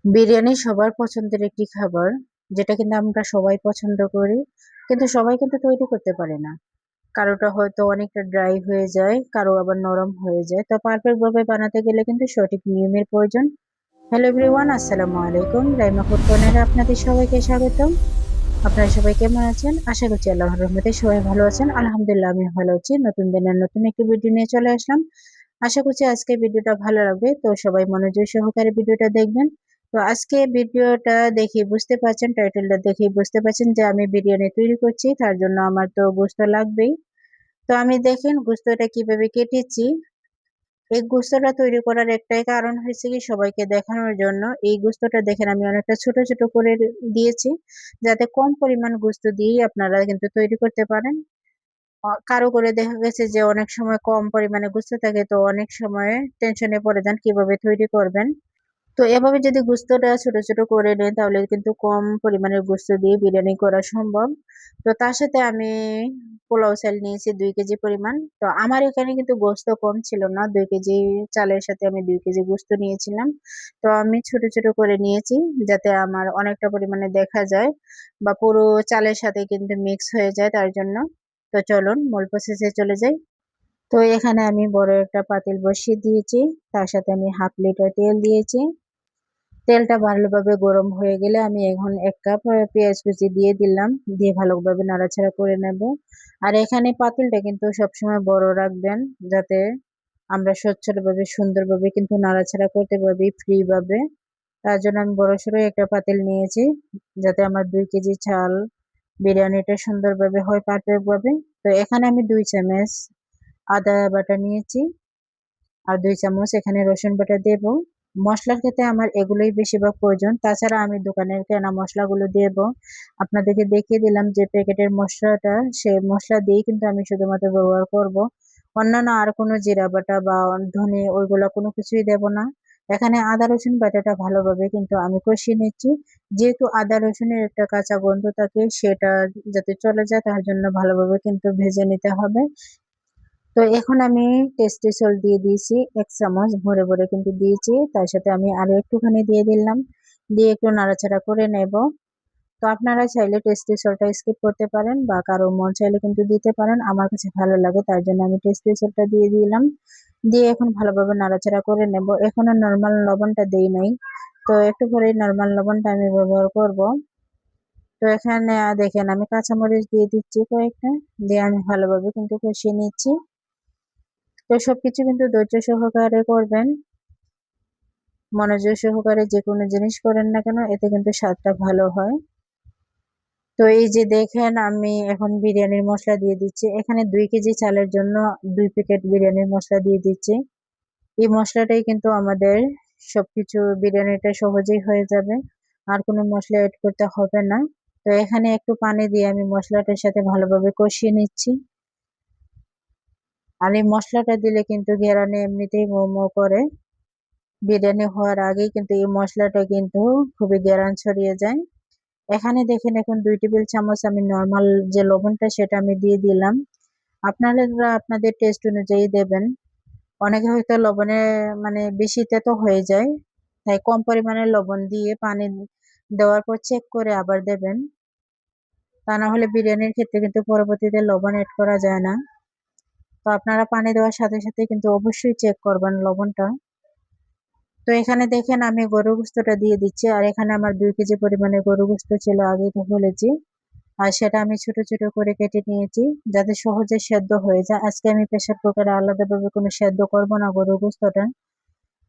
বিরিয়ানি সবার পছন্দের একটি খাবার, যেটা কিন্তু আমরা সবাই পছন্দ করি। কিন্তু সবাই কিন্তু তৈরি করতে পারে না। কারোটা হয়তো অনেকটা ড্রাই হয়ে যায়, কারো আবার নরম হয়ে যায়। তো পারফেক্ট ভাবে বানাতে গেলে কিন্তু সঠিক নিয়মের প্রয়োজন। হ্যালো এভরিওয়ান, আসসালামু আলাইকুম। রাইমা ফুড কর্নারে আপনাদের সবাইকে স্বাগতম। আপনারা সবাই কেমন আছেন? আশা করছি আল্লাহর রহমতে সবাই ভালো আছেন। আলহামদুলিল্লাহ আমি ভালো আছি। নতুন দিনের নতুন একটি ভিডিও নিয়ে চলে আসলাম। আশা করছি আজকে ভিডিওটা ভালো লাগবে, তো সবাই মনোযোগ সহকারে ভিডিওটা দেখবেন। তো আজকে ভিডিওটা দেখে বুঝতে পারছেন, টাইটেলটা দেখে বুঝতে পারছেন যে আমি বিরিয়ানি তৈরি করছি, তার জন্য আমার তো গোশত লাগবেই। তো আমি দেখেন গোশতটা কিভাবে কেটেছি। এই গোশতটা তৈরি করার একটাই কারণ হয়েছে কি, সবাইকে দেখানোর জন্য। এই গোশতটা দেখেন আমি অনেকটা ছোট ছোট করে দিয়েছি, যাতে কম পরিমাণ গোশত দিয়েই আপনারা কিন্তু তৈরি করতে পারেন। কারো করে দেখা গেছে যে অনেক সময় কম পরিমাণে গোস্ত থাকে, তো অনেক সময় টেনশনে পড়ে যান কিভাবে তৈরি করবেন। তো এভাবে যদি গোস্তটা ছোট ছোট করে নেন, তাহলে কিন্তু কম পরিমাণের গোস্ত দিয়ে বিরিয়ানি করা সম্ভব। তো তার সাথে আমি পোলাও চাল নিয়েছি 2 কেজি পরিমাণ। তো আমার এখানে কিন্তু গোস্ত কম ছিল না, 2 কেজি চালের সাথে আমি 2 কেজি গোস্ত নিয়েছিলাম। তো আমি ছোট ছোট করে নিয়েছি, যাতে আমার অনেকটা পরিমাণে দেখা যায় বা পুরো চালের সাথে কিন্তু মিক্স হয়ে যায়, তার জন্য। তো চলুন মূল প্রসেসে চলে যাই। তো এখানে আমি বড় একটা পাতিল বসিয়ে দিয়েছি, তার সাথে আমি ½ লিটার তেল দিয়েছি। তেলটা ভালোভাবে গরম হয়ে গেলে আমি এখন 1 কাপ পেঁয়াজ কুচি দিয়ে দিলাম, দিয়ে ভালোভাবে নাড়াচাড়া করে নেব। আর এখানে পাতিলটা কিন্তু সবসময় বড় রাখবেন, যাতে আমরা সচ্ছলভাবে সুন্দরভাবে কিন্তু নাড়াচাড়া করতে পারবি ফ্রি ভাবে। তার জন্য আমি বড়সড় একটা পাতিল নিয়েছি, যাতে আমার 2 কেজি চাল বিরিয়ানিটা সুন্দরভাবে হয় পারফেক্ট ভাবে। তো এখানে আমি 2 চামচ আদা বাটা নিয়েছি, আর 2 চামচ এখানে রসুন বাটা দেব। মশলার ক্ষেত্রে আমার এগুলোই বেশিরভাগ প্রয়োজন, তাছাড়া আমি দোকানের কেনা মশলাগুলো দেব। আপনাদেরকে দেখিয়ে দিলাম যে প্যাকেটের মশলাটা, সেই মশলা দিয়েই কিন্তু আমি শুধুমাত্র ব্যবহার করব। অন্যান্য আর কোনো জিরা বাটা বা ধনে ওইগুলা কোনো কিছুই দেব না। এখানে আদা রসুন বাটাটা ভালোভাবে কিন্তু আমি কষিয়ে নিচ্ছি। যেহেতু আদা রসুনের একটা কাঁচা গন্ধ থাকে, সেটা যাতে চলে যায় তার জন্য ভালোভাবে কিন্তু ভেজে নিতে হবে। তো এখন আমি টেস্টি সল্ট দিয়ে দিয়েছি 1 চামচ ভরে ভরে কিন্তু দিয়েছি, তার সাথে আমি আরো একটুখানি দিয়ে দিলাম, দিয়ে একটু নাড়াচাড়া করে নেব। তো আপনারা চাইলে টেস্টি সল্টটা স্কিপ করতে পারেন, বা কারো মন চাইলে কিন্তু দিতে পারেন। আমার কাছে ভালো লাগে, তার জন্য আমি টেস্টি সল্টটা দিয়ে দিলাম। দিয়ে এখন ভালোভাবে নাড়াচাড়া করে নেব। এখনো নর্মাল লবণটা দেই নাই, তো একটু পরে নর্মাল লবণটা আমি ব্যবহার করব। তো এখানে দেখেন আমি কাঁচামরিচ দিয়ে দিচ্ছি কয়েকটা, দিয়ে আমি ভালোভাবে কিন্তু কষিয়ে নিচ্ছি। তো সবকিছু কিন্তু ধৈর্য সহকারে করবেন, মনোযোগ সহকারে যে কোনো জিনিস করেন না কেন, এতে কিন্তু স্বাদটা ভালো হয়। তো এই যে দেখেন আমি এখন বিরিয়ানির মশলা দিয়ে দিচ্ছি। এখানে 2 কেজি চালের জন্য 2 প্যাকেট বিরিয়ানির মশলা দিয়ে দিচ্ছি। এই মশলাটাই কিন্তু আমাদের সবকিছু বিরিয়ানিটা সহজেই হয়ে যাবে, আর কোনো মশলা এড করতে হবে না। তো এখানে একটু পানি দিয়ে আমি মশলাটার সাথে ভালোভাবে কষিয়ে নিচ্ছি। আর এই মশলাটা দিলে কিন্তু ঘেরানে এমনিতেই মো মো করে। বিরিয়ানি হওয়ার আগেই কিন্তু এই মশলাটা কিন্তু খুবই ঘেরান ছড়িয়ে যায়। এখানে দেখেন এখন 2 টেবিল চামচ আমি নর্মাল যে লবণটা সেটা আমি দিয়ে দিলাম। আপনারা আপনাদের টেস্ট অনুযায়ী দেবেন। অনেকে হয়তো লবণে মানে বেশি তেতো হয়ে যায়, তাই কম পরিমাণে লবণ দিয়ে পানি দেওয়ার পর চেক করে আবার দেবেন। তা না হলে বিরিয়ানির ক্ষেত্রে কিন্তু পরবর্তীতে লবণ এড করা যায় না। তো আপনারা পানি দেওয়ার সাথে সাথে কিন্তু অবশ্যই চেক করবেন লবণটা। তো এখানে দেখেন আমি গরুর গোস্তটা দিয়ে দিচ্ছি, আর এখানে আমার 2 কেজি পরিমাণে গরুর গোস্ত ছিল, আগেই তো বলেছি। আর সেটা আমি ছোট ছোট করে কেটে নিয়েছি, যাতে সহজে সেদ্ধ হয়ে যায়। আজকে আমি প্রেসার কুকারে আলাদাভাবে কোনো সেদ্ধ করব না গরুর গোস্তটা।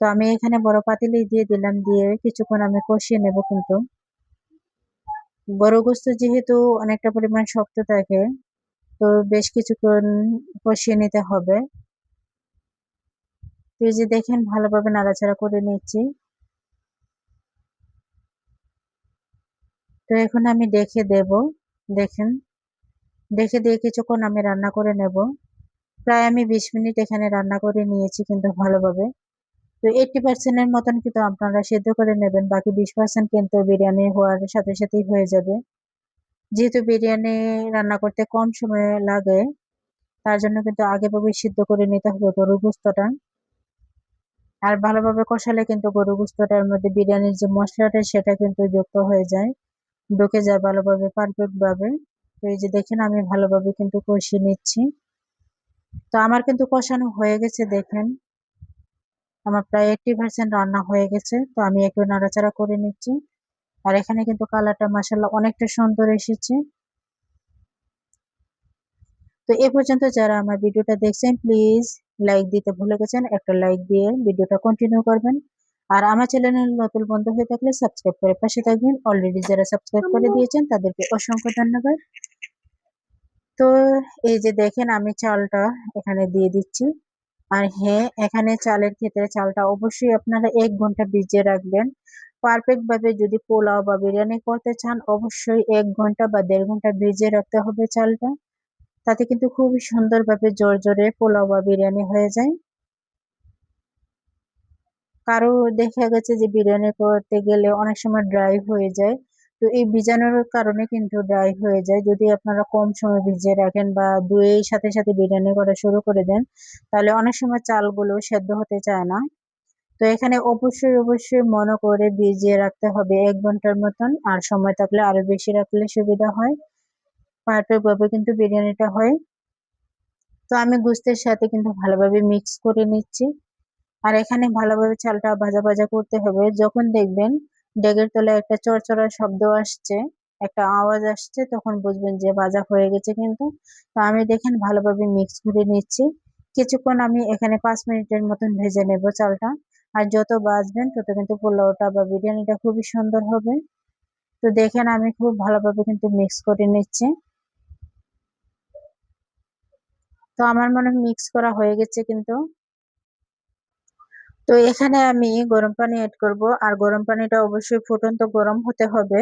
তো আমি এখানে বড় পাতিলেই দিয়ে দিলাম, দিয়ে কিছুক্ষণ আমি কষিয়ে নেব। কিন্তু গরুর গোস্ত যেহেতু অনেকটা পরিমাণ শক্ত থাকে, তো বেশ কিছুক্ষণ কষিয়ে নিতে হবে। তো এই যে দেখেন ভালোভাবে নাড়াচাড়া করে নিচ্ছি। তো এখন আমি দেখে দেব, দেখেন দেখে দিয়ে কিছুক্ষণ আমি রান্না করে নেব। প্রায় আমি 20 মিনিট এখানে রান্না করে নিয়েছি কিন্তু ভালোভাবে। তো 80% এর মতন কিন্তু আপনারা সেদ্ধ করে নেবেন, বাকি 20% কিন্তু বিরিয়ানি হওয়ার সাথে সাথেই হয়ে যাবে। যেহেতু বিরিয়ানি রান্না করতে কম সময় লাগে, তার জন্য কিন্তু আগে ভাগে সিদ্ধ করে নিতে হবে গরুর গোস্তটা। আর ভালোভাবে কষালে কিন্তু গরু গোস্তটার মধ্যে বিরিয়ানির যে মশলাটা সেটা কিন্তু যুক্ত হয়ে যায়, ঢুকে যায় ভালোভাবে পারফেক্ট ভাবে। তো এই যে দেখেন আমি ভালোভাবে কিন্তু কষিয়ে নিচ্ছি। তো আমার কিন্তু কষানো হয়ে গেছে, দেখেন আমার প্রায় 80% রান্না হয়ে গেছে। তো আমি একটু নাড়াচাড়া করে নিচ্ছি। আর এখানে কিন্তু কালারটা মাশাআল্লাহ অনেকটা সুন্দর এসেছে। তো এ পর্যন্ত যারা আমার ভিডিওটা দেখছেন প্লিজ লাইক দিতে ভুলে গেছেন, একটা লাইক দিয়ে ভিডিওটা কন্টিনিউ করবেন। আর আমার চ্যানেলের নতুন বন্ধু হয়ে থাকলে সাবস্ক্রাইব করে পাশে থাকবেন। অলরেডি যারা সাবস্ক্রাইব করে দিয়েছেন তাদেরকে অসংখ্য ধন্যবাদ। তো এই যে দেখেন আমি চালটা এখানে দিয়ে দিচ্ছি। আর হ্যাঁ, এখানে চালের ক্ষেত্রে চালটা অবশ্যই আপনারা 1 ঘন্টা ভিজিয়ে রাখবেন। পারফেক্ট ভাবে যদি পোলাও বা বিরিয়ানি করতে চান অবশ্যই 1 ঘন্টা বা 1.5 ঘন্টা ভিজিয়ে রাখতে হবে চালটা। তাতে কিন্তু খুবই সুন্দরভাবে জর্জরে পোলাও বা বিরিয়ানি হয়ে যায়। কারো দেখা গেছে যে বিরিয়ানি করতে গেলে অনেক সময় ড্রাই হয়ে যায়। তো এই ভিজানোর কারণে কিন্তু ড্রাই হয়ে যায়। যদি আপনারা কম সময় ভিজিয়ে রাখেন বা ধুয়েই সাথে সাথে বিরিয়ানি করা শুরু করে দেন, তাহলে অনেক সময় চালগুলো সেদ্ধ হতে চায় না। তো এখানে অবশ্যই মনে করে ভিজিয়ে রাখতে হবে 1 ঘন্টার মতন। আর সময় থাকলে আরো বেশি রাখলে সুবিধা হয়। পারফেক্ট ভাবে কিন্তু বিরিয়ানিটা হয়। তো আমি গোস্তের সাথে কিন্তু ভালোভাবে মিক্স করে নিচ্ছি। আর এখানে ভালোভাবে চালটা ভাজা ভাজা করতে হবে। যখন দেখবেন ডেগের তলায় একটা চড়চড়ার শব্দ আসছে, একটা আওয়াজ আসছে, তখন বুঝবেন যে ভাজা হয়ে গেছে কিন্তু। তো আমি দেখেন ভালোভাবে মিক্স করে নিচ্ছি। কিছুক্ষণ আমি এখানে 5 মিনিটের মতন ভেজে নেব চালটা। আর যত ভাজবেন তত কিন্তু পোলাওটা বা বিরিয়ানিটা খুবই সুন্দর হবে। তো দেখেন আমি খুব ভালোভাবে কিন্তু মিক্স করে নিচ্ছি। তো আমার মনে হয় মিক্স করা হয়ে গেছে কিন্তু। তো এখানে আমি গরম পানি এড করব। আর গরম পানিটা অবশ্যই ফুটন্ত গরম হতে হবে।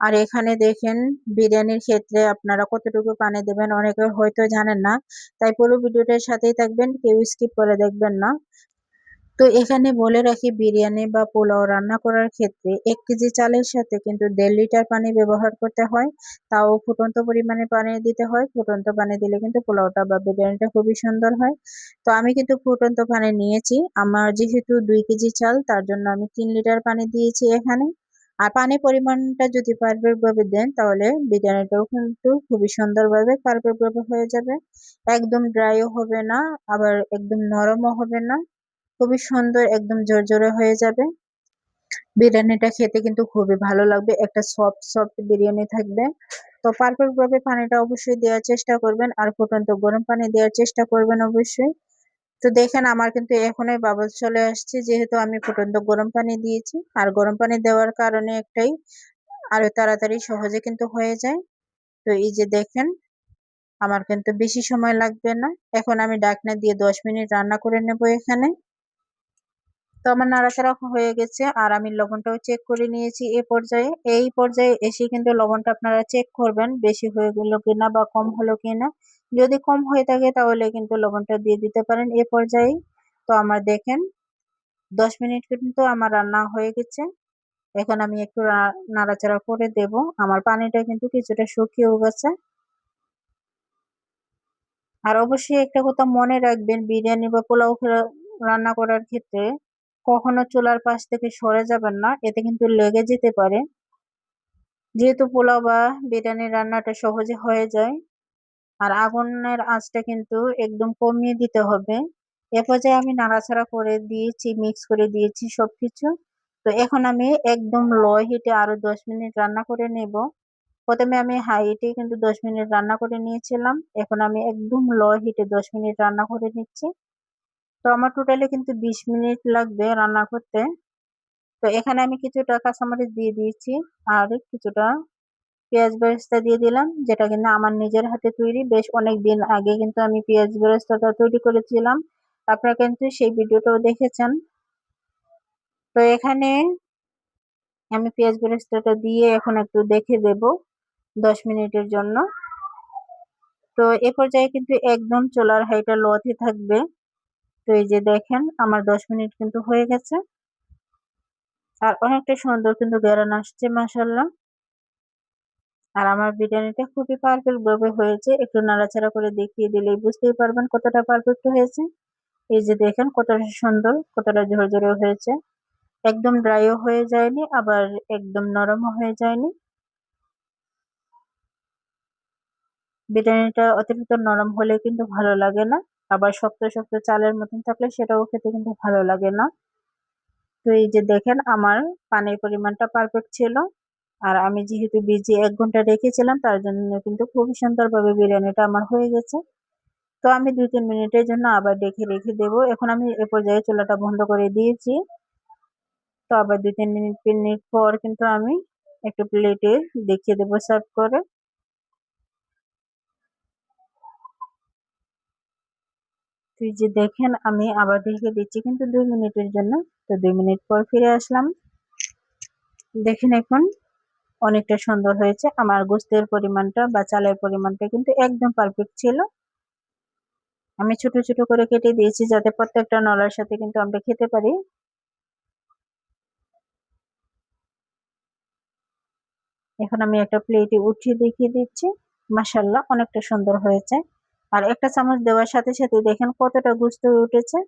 আর এখানে দেখেন বিরিয়ানির ক্ষেত্রে আপনারা কতটুকু পানি দেবেন অনেকে হয়তো জানেন না। তাই পুরো ভিডিওটার সাথেই থাকবেন, কেউ স্কিপ করে দেখবেন না। তো এখানে বলে রাখি বিরিয়ানি বা পোলাও রান্না করার ক্ষেত্রে 1 কেজি চালের সাথে কিন্তু 1.5 লিটার পানি ব্যবহার করতে হয়। তাও ফুটন্ত পরিমাণে পানি দিতে হয়। ফুটন্ত পানি দিলে কিন্তু পোলাওটা বা বিরিয়ানিটা খুবই সুন্দর হয়। তো আমি কিন্তু ফুটন্ত পানি নিয়েছি। আমার যেহেতু 2 কেজি চাল, তার জন্য আমি 3 লিটার পানি দিয়েছি এখানে। আর পানির পরিমাণটা যদি পারফেক্ট ভাবে দেন তাহলে বিরিয়ানিটাও কিন্তু খুবই সুন্দরভাবে পারফেক্ট ভাবে হয়ে যাবে। একদম ড্রাইও হবে না, আবার একদম নরমও হবে না। খুবই সুন্দর একদম ঝরঝরে হয়ে যাবে। বিরিয়ানিটা খেতে কিন্তু খুবই ভালো লাগবে। একটা সফট বিরিয়ানি থাকবে। তো পারফেক্ট ভাবে পানিটা অবশ্যই দেওয়ার চেষ্টা করবেন। আর ফুটন্ত গরম পানি দেওয়ার চেষ্টা করবেন অবশ্যই। তো দেখেন আমার কিন্তু এখনই বাবলস চলে আসছে, যেহেতু আমি ফুটন্ত গরম পানি দিয়েছি। আর গরম পানি দেওয়ার কারণে একটাই, আরো তাড়াতাড়ি সহজে কিন্তু হয়ে যায়। তো এই যে দেখেন আমার কিন্তু বেশি সময় লাগবে না। এখন আমি ঢাকনা দিয়ে 10 মিনিট রান্না করে নেব এখানে। তো আমার নাড়াচাড়া হয়ে গেছে। আর আমি লবণটাও চেক করে নিয়েছি এই পর্যায়ে এসে কিন্তু লবণটা আপনারা চেক করবেন বেশি হয়ে গেল কিনা বা কম হলো কিনা। যদি কম হয়ে থাকে তাহলে কিন্তু লবণটা দিয়ে দিতে পারেন এ পর্যায়ে। তো আমার দেখেন 10 মিনিট কিন্তু আমার রান্না হয়ে গেছে। এখন আমি একটু নাড়াচাড়া করে দেব। আমার পানিটা কিন্তু কিছুটা শুকিয়েও গেছে। আর অবশ্যই একটা কথা মনে রাখবেন, বিরিয়ানি বা পোলাও রান্না করার ক্ষেত্রে কখনো চুলার পাশ থেকে সরে যাবেন না, এতে কিন্তু লেগে যেতে পারে। যেহেতু পোলাও বা বিরিয়ানি রান্নাটা সহজে হয়ে যায়। আর আগুনের আঁচটা কিন্তু একদম কমিয়ে দিতে হবে। এ পর্যায়ে আমি নাড়াচাড়া করে দিয়েছি, মিক্স করে দিয়েছি সবকিছু। তো এখন আমি একদম লো হিটে আরো 10 মিনিট রান্না করে নেব। প্রথমে আমি হাই হিটে কিন্তু 10 মিনিট রান্না করে নিয়েছিলাম। এখন আমি একদম লো হিটে 10 মিনিট রান্না করে নিচ্ছি। তো আমার টোটালি কিন্তু 20 মিনিট লাগবে রান্না করতে। তো এখানে আমি কিছুটা কাঁচামরিচ দিয়ে দিয়েছি। আর কিছুটা পেঁয়াজ বেরেস্তা দিয়ে দিলাম, যেটা কিন্তু আমার নিজের হাতে তৈরি। বেশ অনেক দিন আগে কিন্তু আমি পেঁয়াজ বেরেস্তাটা তৈরি করেছিলাম। আপনারা কিন্তু সেই ভিডিওটাও দেখেছেন। তো এখানে আমি পেঁয়াজ বেরেস্তাটা দিয়ে এখন একটু দেখে দেব 10 মিনিটের জন্য। তো এ পর্যায়ে কিন্তু একদম চুলার হাইটা লোতে থাকবে। তো এই যে দেখেন আমার 10 মিনিট কিন্তু হয়ে গেছে। আর অনেকটা সুন্দর কিন্তু ঘ্রাণ আসছে মাশাআল্লাহ। আর আমার বিরিয়ানিটা খুবই পারফেক্ট ভাবে হয়েছে। একটু নাড়াচাড়া করে দেখিয়ে দিলেই বুঝতেই পারবেন কতটা পারফেক্ট হয়েছে। এই যে দেখেন কতটা সুন্দর, কতটা ঝরঝরে হয়েছে। একদম ড্রাইও হয়ে যায়নি, আবার একদম নরমও হয়ে যায়নি। বিরিয়ানিটা অতিরিক্ত নরম হলে কিন্তু ভালো লাগে না, আবার শক্ত শক্ত চালের মতন থাকলে সেটাও খেতে কিন্তু ভালো লাগে না। তো এই যে দেখেন আমার পানির পরিমাণটা পারফেক্ট ছিল। আর আমি যেহেতু ভিজিয়ে 1 ঘন্টা রেখেছিলাম, তার জন্য কিন্তু খুবই সুন্দরভাবে বিরিয়ানিটা আমার হয়ে গেছে। তো আমি 2-3 মিনিটের জন্য আবার ঢেকে রেখে দেবো। এখন আমি এ পর্যায়ে চুলাটা বন্ধ করে দিয়েছি। তো আবার 2-3 মিনিট পর কিন্তু আমি একটা প্লেটে দেখিয়ে দেবো সার্ভ করে। তো এই যে দেখেন আমি আবার ঢেকে দিচ্ছি কিন্তু 2 মিনিটের জন্য। তো 2 মিনিট পর ফিরে আসলাম। দেখেন এখন অনেকটা সুন্দর হয়েছে। আমার গোস্তের পরিমাণটা বা চালের পরিমাণটা কিন্তু একদম পারফেক্ট ছিল। আমি ছোট ছোট করে কেটে দিয়েছি যাতে প্রত্যেকটা নলার সাথে কিন্তু আমরা খেতে পারি। এখন আমি একটা প্লেটে উঠিয়ে দেখিয়ে দিচ্ছি। মাশাআল্লাহ অনেকটা সুন্দর হয়েছে। আর একটা চামচ দেওয়ার সাথে সাথে দেখেন কতটা গোস্ত উঠেছে।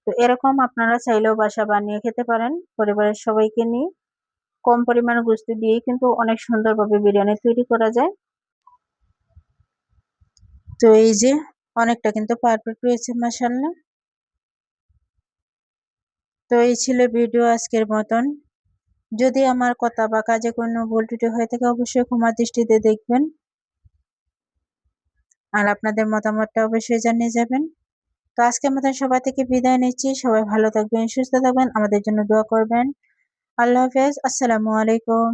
তো এরকম আপনারা চাইলেও বাসা বানিয়ে খেতে পারেন পরিবারের সবাইকে নিয়ে। কম পরিমাণে গোস্ত দিয়েই কিন্তু অনেক সুন্দরভাবে বিরিয়ানি তৈরি করা যায়। তো এই যে অনেকটা কিন্তু পারফেক্ট হয়েছে মাশাআল্লাহ। তো এই ছিল ভিডিও আজকের মতন। যদি আমার কথা বা কাজে কোনো ভুল ত্রুটি হয়ে থাকে অবশ্যই ক্ষমার দৃষ্টিতে দেখবেন। আর আপনাদের মতামতটা অবশ্যই জানিয়ে যাবেন। তো আজকের মতন সবাই থেকে বিদায় নিচ্ছি। সবাই ভালো থাকবেন, সুস্থ থাকবেন, আমাদের জন্য দোয়া করবেন। আল্লাহ হাফেজ, আসসালামু আলাইকুম।